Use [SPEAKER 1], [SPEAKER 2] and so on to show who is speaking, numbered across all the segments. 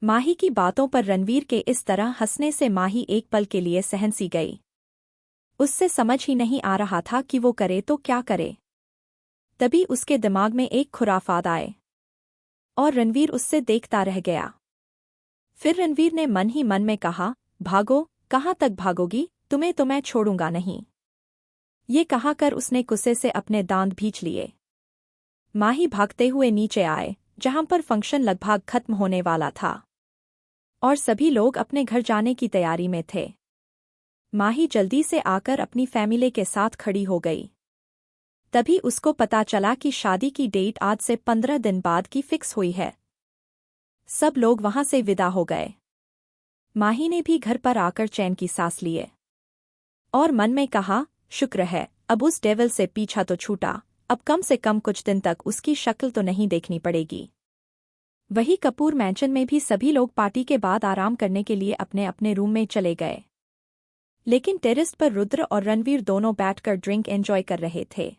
[SPEAKER 1] माही की बातों पर रणवीर के इस तरह हंसने से माही एक पल के लिए सहम सी गई। उससे समझ ही नहीं आ रहा था कि वो करे तो क्या करे। तभी उसके दिमाग में एक खुराफात आए और रणवीर उससे देखता रह गया। फिर रणवीर ने मन ही मन में कहा, भागो, कहाँ तक भागोगी, तुम्हें तो मैं छोड़ूंगा नहीं। ये कहा कर उसने गुस्से से अपने दांत भींच लिए। माही भागते हुए नीचे आए, जहां पर फंक्शन लगभग खत्म होने वाला था और सभी लोग अपने घर जाने की तैयारी में थे। माही जल्दी से आकर अपनी फैमिली के साथ खड़ी हो गई। तभी उसको पता चला कि शादी की डेट आज से 15 दिन बाद की फिक्स हुई है। सब लोग वहां से विदा हो गए। माही ने भी घर पर आकर चैन की सांस लिए और मन में कहा, शुक्र है अब उस डेविल से पीछा तो छूटा, अब कम से कम कुछ दिन तक उसकी शक्ल तो नहीं देखनी पड़ेगी। वही कपूर मैंशन में भी सभी लोग पार्टी के बाद आराम करने के लिए अपने अपने रूम में चले गए। लेकिन टेरेस पर रुद्र और रणवीर दोनों बैठकर ड्रिंक एंजॉय कर रहे थे।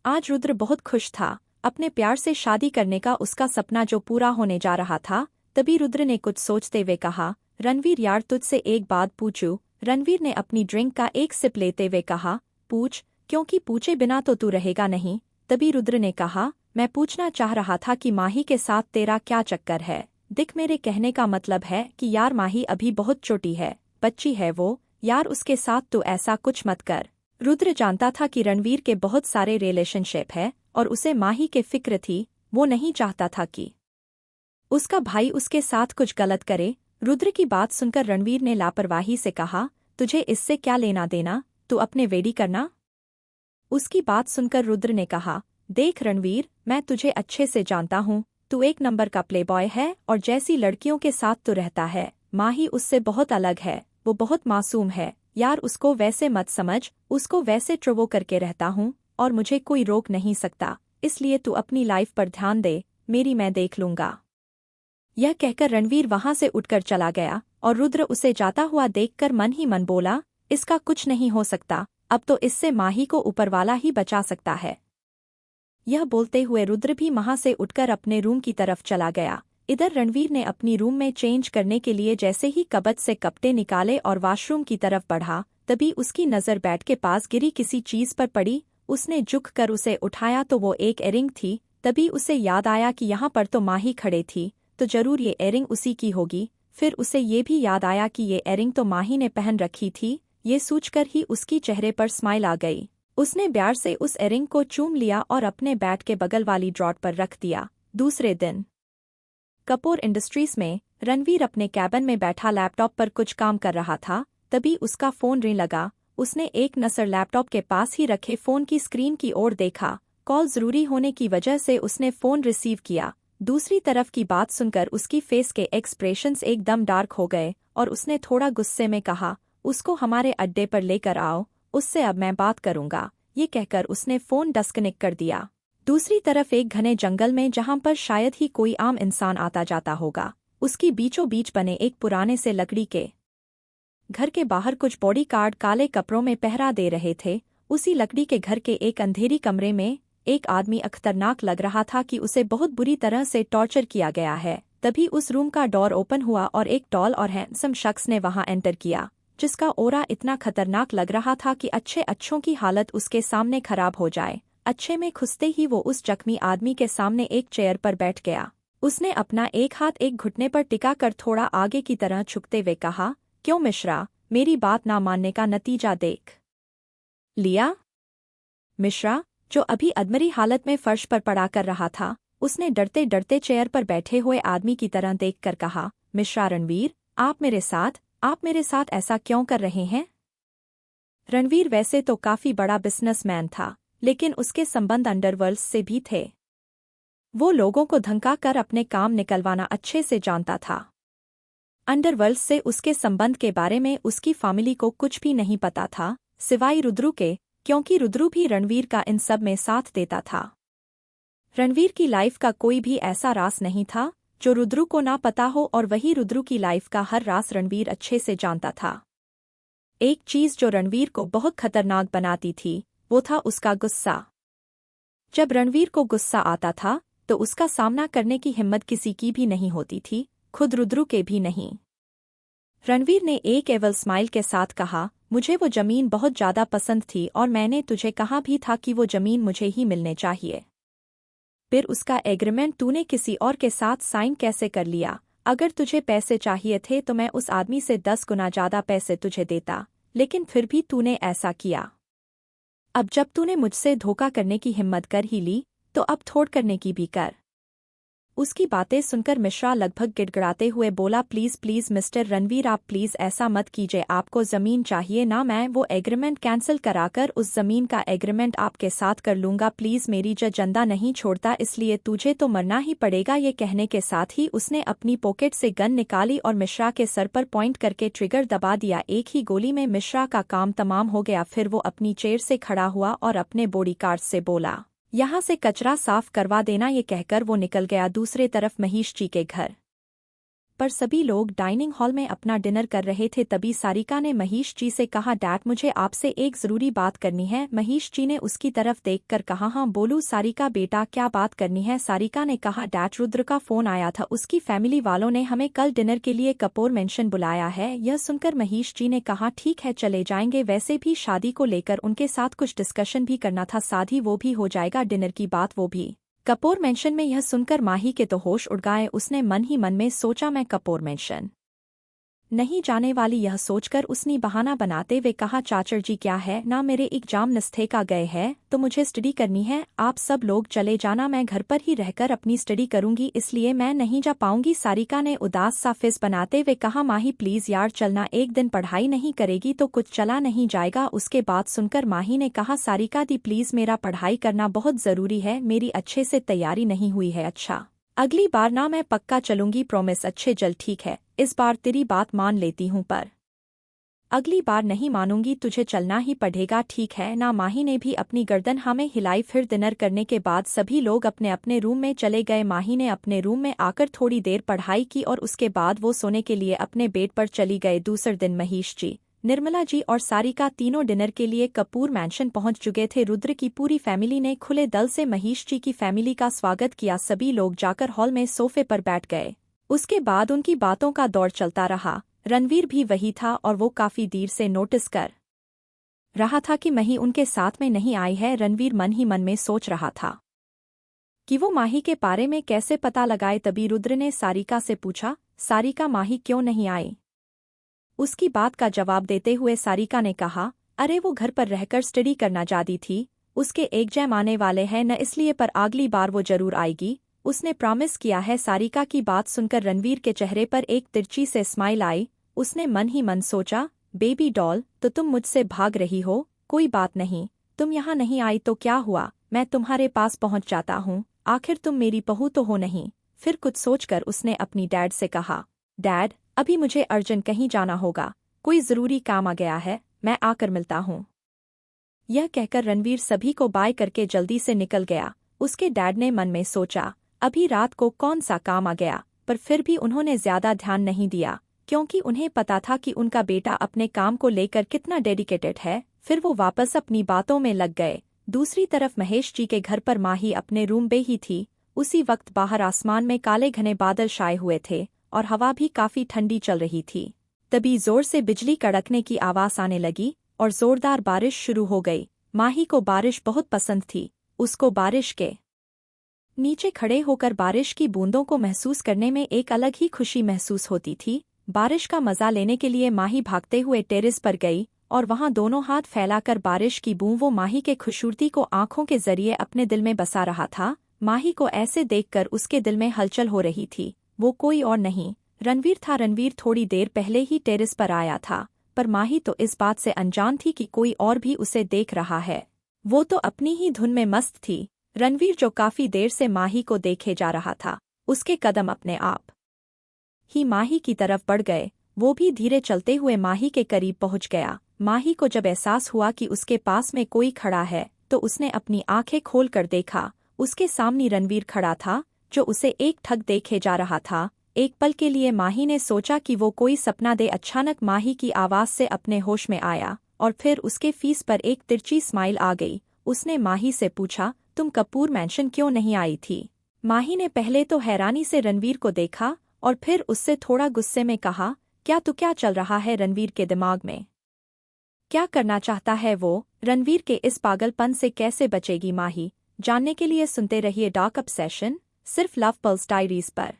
[SPEAKER 1] आज रुद्र बहुत खुश था, अपने प्यार से शादी करने का उसका सपना जो पूरा होने जा रहा था। तभी रुद्र ने कुछ सोचते हुए कहा, रणवीर यार तुझसे एक बात पूछूं। रणवीर ने अपनी ड्रिंक का एक सिप लेते हुए कहा, पूछ, क्योंकि पूछे बिना तो तू रहेगा नहीं। तभी रुद्र ने कहा, मैं पूछना चाह रहा था कि माही के साथ तेरा क्या चक्कर है। दिख, मेरे कहने का मतलब है कि यार माही अभी बहुत छोटी है, बच्ची है वो, यार उसके साथ तो ऐसा कुछ मत कर। रुद्र जानता था कि रणवीर के बहुत सारे रिलेशनशिप है और उसे माही के फिक्र थी। वो नहीं चाहता था कि उसका भाई उसके साथ कुछ गलत करे। रुद्र की बात सुनकर रणवीर ने लापरवाही से कहा, तुझे इससे क्या लेना देना, तू अपने वेडी करना। उसकी बात सुनकर रुद्र ने कहा, देख रणवीर, मैं तुझे अच्छे से जानता हूँ, तू एक नंबर का प्लेबॉय है और जैसी लड़कियों के साथ तो रहता है, माही उससे बहुत अलग है, वो बहुत मासूम है। यार उसको वैसे मत समझ, उसको वैसे ट्रोवो करके रहता हूँ और मुझे कोई रोक नहीं सकता, इसलिए तू अपनी लाइफ पर ध्यान दे, मेरी मैं देख लूंगा। यह कहकर रणवीर वहां से उठकर चला गया और रुद्र उसे जाता हुआ देखकर मन ही मन बोला, इसका कुछ नहीं हो सकता, अब तो इससे माही को ऊपरवाला ही बचा सकता है। यह बोलते हुए रुद्र भी वहां से उठकर अपने रूम की तरफ चला गया। इधर रणवीर ने अपनी रूम में चेंज करने के लिए जैसे ही कबर्ड से कपड़े निकाले और वॉशरूम की तरफ बढ़ा, तभी उसकी नज़र बेड के पास गिरी किसी चीज पर पड़ी। उसने झुककर उसे उठाया तो वो एक एयरिंग थी। तभी उसे याद आया कि यहाँ पर तो माही खड़े थी, तो जरूर ये एयरिंग उसी की होगी। फिर उसे ये भी याद आया कि ये एयरिंग तो माही ने पहन रखी थी। ये सोचकर ही उसकी चेहरे पर स्माइल आ गई। उसने प्यार से उस एयरिंग को चूम लिया और अपने बेड के बगल वाली ड्रॉर पर रख दिया। दूसरे दिन कपूर इंडस्ट्रीज में रणवीर अपने कैबिन में बैठा लैपटॉप पर कुछ काम कर रहा था। तभी उसका फोन रिंग लगा। उसने एक नज़र लैपटॉप के पास ही रखे फोन की स्क्रीन की ओर देखा। कॉल जरूरी होने की वजह से उसने फोन रिसीव किया। दूसरी तरफ की बात सुनकर उसकी फेस के एक्सप्रेशंस एकदम डार्क हो गए और उसने थोड़ा गुस्से में कहा, उसको हमारे अड्डे पर लेकर आओ, उससे अब मैं बात करूंगा। ये कहकर उसने फोन डिस्कनेक्ट कर दिया। दूसरी तरफ एक घने जंगल में जहां पर शायद ही कोई आम इंसान आता जाता होगा, उसकी बीचों बीच बने एक पुराने से लकड़ी के घर के बाहर कुछ बॉडीगार्ड काले कपड़ों में पहरा दे रहे थे। उसी लकड़ी के घर के एक अंधेरी कमरे में एक आदमी खतरनाक लग रहा था कि उसे बहुत बुरी तरह से टॉर्चर किया गया है। तभी उस रूम का डोर ओपन हुआ और एक टॉल और हैंडसम शख्स ने वहां एंटर किया, जिसका ओरा इतना खतरनाक लग रहा था कि अच्छों की हालत उसके सामने खराब हो जाए। अच्छे में घुसते ही वो उस जख्मी आदमी के सामने एक चेयर पर बैठ गया। उसने अपना एक हाथ एक घुटने पर टिका कर थोड़ा आगे की तरह झुकते हुए कहा, क्यों मिश्रा, मेरी बात ना मानने का नतीजा देख लिया। मिश्रा, जो अभी अधमरी हालत में फर्श पर पड़ा कर रहा था, उसने डरते डरते चेयर पर बैठे हुए आदमी की तरह देखकर कहा, मिश्रा रणवीर, आप मेरे साथ ऐसा क्यों कर रहे हैं। रणवीर वैसे तो काफी बड़ा बिजनेसमैन था, लेकिन उसके संबंध अंडरवर्ल्ड से भी थे। वो लोगों को धमका कर अपने काम निकलवाना अच्छे से जानता था। अंडरवर्ल्ड से उसके संबंध के बारे में उसकी फैमिली को कुछ भी नहीं पता था, सिवाय रुद्रू के, क्योंकि रुद्रू भी रणवीर का इन सब में साथ देता था। रणवीर की लाइफ का कोई भी ऐसा राज नहीं था जो रुद्रू को ना पता हो, और वही रुद्रू की लाइफ का हर राज रणवीर अच्छे से जानता था। एक चीज जो रणवीर को बहुत खतरनाक बनाती थी, वो था उसका गुस्सा। जब रणवीर को गुस्सा आता था तो उसका सामना करने की हिम्मत किसी की भी नहीं होती थी। खुद रुद्र के भी नहीं। रणवीर ने एक एवल स्माइल के साथ कहा, मुझे वो जमीन बहुत ज्यादा पसंद थी और मैंने तुझे कहा भी था कि वो जमीन मुझे ही मिलने चाहिए। फिर उसका एग्रीमेंट तूने किसी और के साथ साइन कैसे कर लिया? अगर तुझे पैसे चाहिए थे तो मैं उस आदमी से 10 गुना ज्यादा पैसे तुझे देता, लेकिन फिर भी तूने ऐसा किया। अब जब तूने मुझसे धोखा करने की हिम्मत कर ही ली, तो अब थोड़ करने की भी कर। उसकी बातें सुनकर मिश्रा लगभग गिड़गिड़ाते हुए बोला, प्लीज प्लीज मिस्टर रणवीर, आप प्लीज ऐसा मत कीजिए। आपको जमीन चाहिए ना? मैं वो एग्रीमेंट कैंसिल कराकर उस जमीन का एग्रीमेंट आपके साथ कर लूंगा। प्लीज, मेरी जंदा नहीं छोड़ता, इसलिए तुझे तो मरना ही पड़ेगा। ये कहने के साथ ही उसने अपनी पॉकेट से गन निकाली और मिश्रा के सर पर पॉइंट करके ट्रिगर दबा दिया। एक ही गोली में मिश्रा का काम तमाम हो गया। फिर वो अपनी चेयर से खड़ा हुआ और अपने बॉडीगार्ड से बोला, यहाँ से कचरा साफ करवा देना। ये कहकर वो निकल गया दूसरे तरफ महेश जी के घर पर। सभी लोग डाइनिंग हॉल में अपना डिनर कर रहे थे। तभी सारिका ने महेश जी से कहा, डैड मुझे आपसे एक जरूरी बात करनी है। महेश जी ने उसकी तरफ देखकर कहा, हाँ बोलूं सारिका बेटा, क्या बात करनी है? सारिका ने कहा, डैड रुद्र का फोन आया था, उसकी फैमिली वालों ने हमें कल डिनर के लिए कपूर मेंशन बुलाया है। यह सुनकर महेश जी ने कहा, ठीक है चले जाएंगे, वैसे भी शादी को लेकर उनके साथ कुछ डिस्कशन भी करना था, साथ ही वो भी हो जाएगा डिनर की बात, वो भी कपूर मेंशन में। यह सुनकर माही के तो होश उड़ गए। उसने मन ही मन में सोचा, मैं कपूर मेंशन नहीं जाने वाली। यह सोचकर उसने बहाना बनाते हुए कहा, चाचर जी क्या है ना, मेरे एग्जाम नस्तेका गए हैं तो मुझे स्टडी करनी है, आप सब लोग चले जाना, मैं घर पर ही रहकर अपनी स्टडी करूंगी, इसलिए मैं नहीं जा पाऊंगी। सारिका ने उदास सा फेस बनाते हुए कहा, माही प्लीज यार चलना, एक दिन पढ़ाई नहीं करेगी तो कुछ चला नहीं जाएगा। उसके बाद सुनकर माही ने कहा, सारिका दी प्लीज, मेरा पढ़ाई करना बहुत जरूरी है, मेरी अच्छे से तैयारी नहीं हुई है। अच्छा अगली बार ना मैं पक्का चलूंगी, प्रॉमिस। अच्छे जल ठीक है, इस बार तेरी बात मान लेती हूँ, पर अगली बार नहीं मानूंगी, तुझे चलना ही पड़ेगा, ठीक है ना? माही ने भी अपनी गर्दन हमें हिलाई। फिर डिनर करने के बाद सभी लोग अपने अपने रूम में चले गए। माही ने अपने रूम में आकर थोड़ी देर पढ़ाई की और उसके बाद वो सोने के लिए अपने बेड पर चली गए। दूसरे दिन महेश जी, निर्मला जी और सारिका तीनों डिनर के लिए कपूर मैंशन पहुंच चुके थे। रुद्र की पूरी फैमिली ने खुले दिल से महेश जी की फैमिली का स्वागत किया। सभी लोग जाकर हॉल में सोफे पर बैठ गए। उसके बाद उनकी बातों का दौर चलता रहा। रणवीर भी वही था और वो काफी देर से नोटिस कर रहा था कि माही उनके साथ में नहीं आई है। रणवीर मन ही मन में सोच रहा था कि वो माही के बारे में कैसे पता लगाए। तभी रुद्र ने सारिका से पूछा, सारिका माही क्यों नहीं आई? उसकी बात का जवाब देते हुए सारिका ने कहा, अरे वो घर पर रहकर स्टडी करना चाहती थी, उसके एग्जाम आने वाले हैं न, इसलिए, पर अगली बार वो जरूर आएगी, उसने प्रॉमिस किया है। सारिका की बात सुनकर रणवीर के चेहरे पर एक तिरछी से स्माइल आई। उसने मन ही मन सोचा, बेबी डॉल, तो तुम मुझसे भाग रही हो? कोई बात नहीं, तुम यहाँ नहीं आई तो क्या हुआ, मैं तुम्हारे पास पहुँच जाता हूँ, आखिर तुम मेरी बहू तो हो नहीं। फिर कुछ सोचकर उसने अपनी डैड से कहा, डैड अभी मुझे अर्जेंट कहीं जाना होगा, कोई जरूरी काम आ गया है, मैं आकर मिलता हूँ। यह कहकर रणवीर सभी को बाय करके जल्दी से निकल गया। उसके डैड ने मन में सोचा, अभी रात को कौन सा काम आ गया, पर फिर भी उन्होंने ज्यादा ध्यान नहीं दिया, क्योंकि उन्हें पता था कि उनका बेटा अपने काम को लेकर कितना डेडिकेटेड है। फिर वो वापस अपनी बातों में लग गए। दूसरी तरफ महेश जी के घर पर माही अपने रूम में ही थी। उसी वक्त बाहर आसमान में काले घने बादल छाए हुए थे और हवा भी काफी ठंडी चल रही थी। तभी जोर से बिजली कड़कने की आवाज आने लगी और जोरदार बारिश शुरू हो गई। माही को बारिश बहुत पसंद थी। उसको बारिश के नीचे खड़े होकर बारिश की बूंदों को महसूस करने में एक अलग ही खुशी महसूस होती थी। बारिश का मजा लेने के लिए माही भागते हुए टेरेस पर गई और वहां दोनों हाथ फैलाकर बारिश की बूंद वो माही के खूबसूरती को आंखों के जरिए अपने दिल में बसा रहा था। माही को ऐसे देखकर उसके दिल में हलचल हो रही थी। वो कोई और नहीं, रणवीर था। रणवीर थोड़ी देर पहले ही टेरेस पर आया था, पर माही तो इस बात से अनजान थी कि कोई और भी उसे देख रहा है। वो तो अपनी ही धुन में मस्त थी। रणवीर जो काफी देर से माही को देखे जा रहा था, उसके कदम अपने आप ही माही की तरफ बढ़ गए। वो भी धीरे चलते हुए माही के करीब पहुंच गया। माही को जब एहसास हुआ कि उसके पास में कोई खड़ा है, तो उसने अपनी आंखें खोलकर देखा। उसके सामने रणवीर खड़ा था, जो उसे एक ठग देखे जा रहा था। एक पल के लिए माही ने सोचा कि वो कोई सपना दे। अचानक माही की आवाज से अपने होश में आया और फिर उसके फेस पर एक तिरछी स्माइल आ गई। उसने माही से पूछा, तुम कपूर मैंशन क्यों नहीं आई थी? माही ने पहले तो हैरानी से रणवीर को देखा और फिर उससे थोड़ा गुस्से में कहा, क्या चल रहा है रणवीर के दिमाग में? क्या करना चाहता है वो? रणवीर के इस पागलपन से कैसे बचेगी माही? जानने के लिए सुनते रहिए डार्क ऑब्सेशन, सिर्फ लव पल्स डायरीज पर।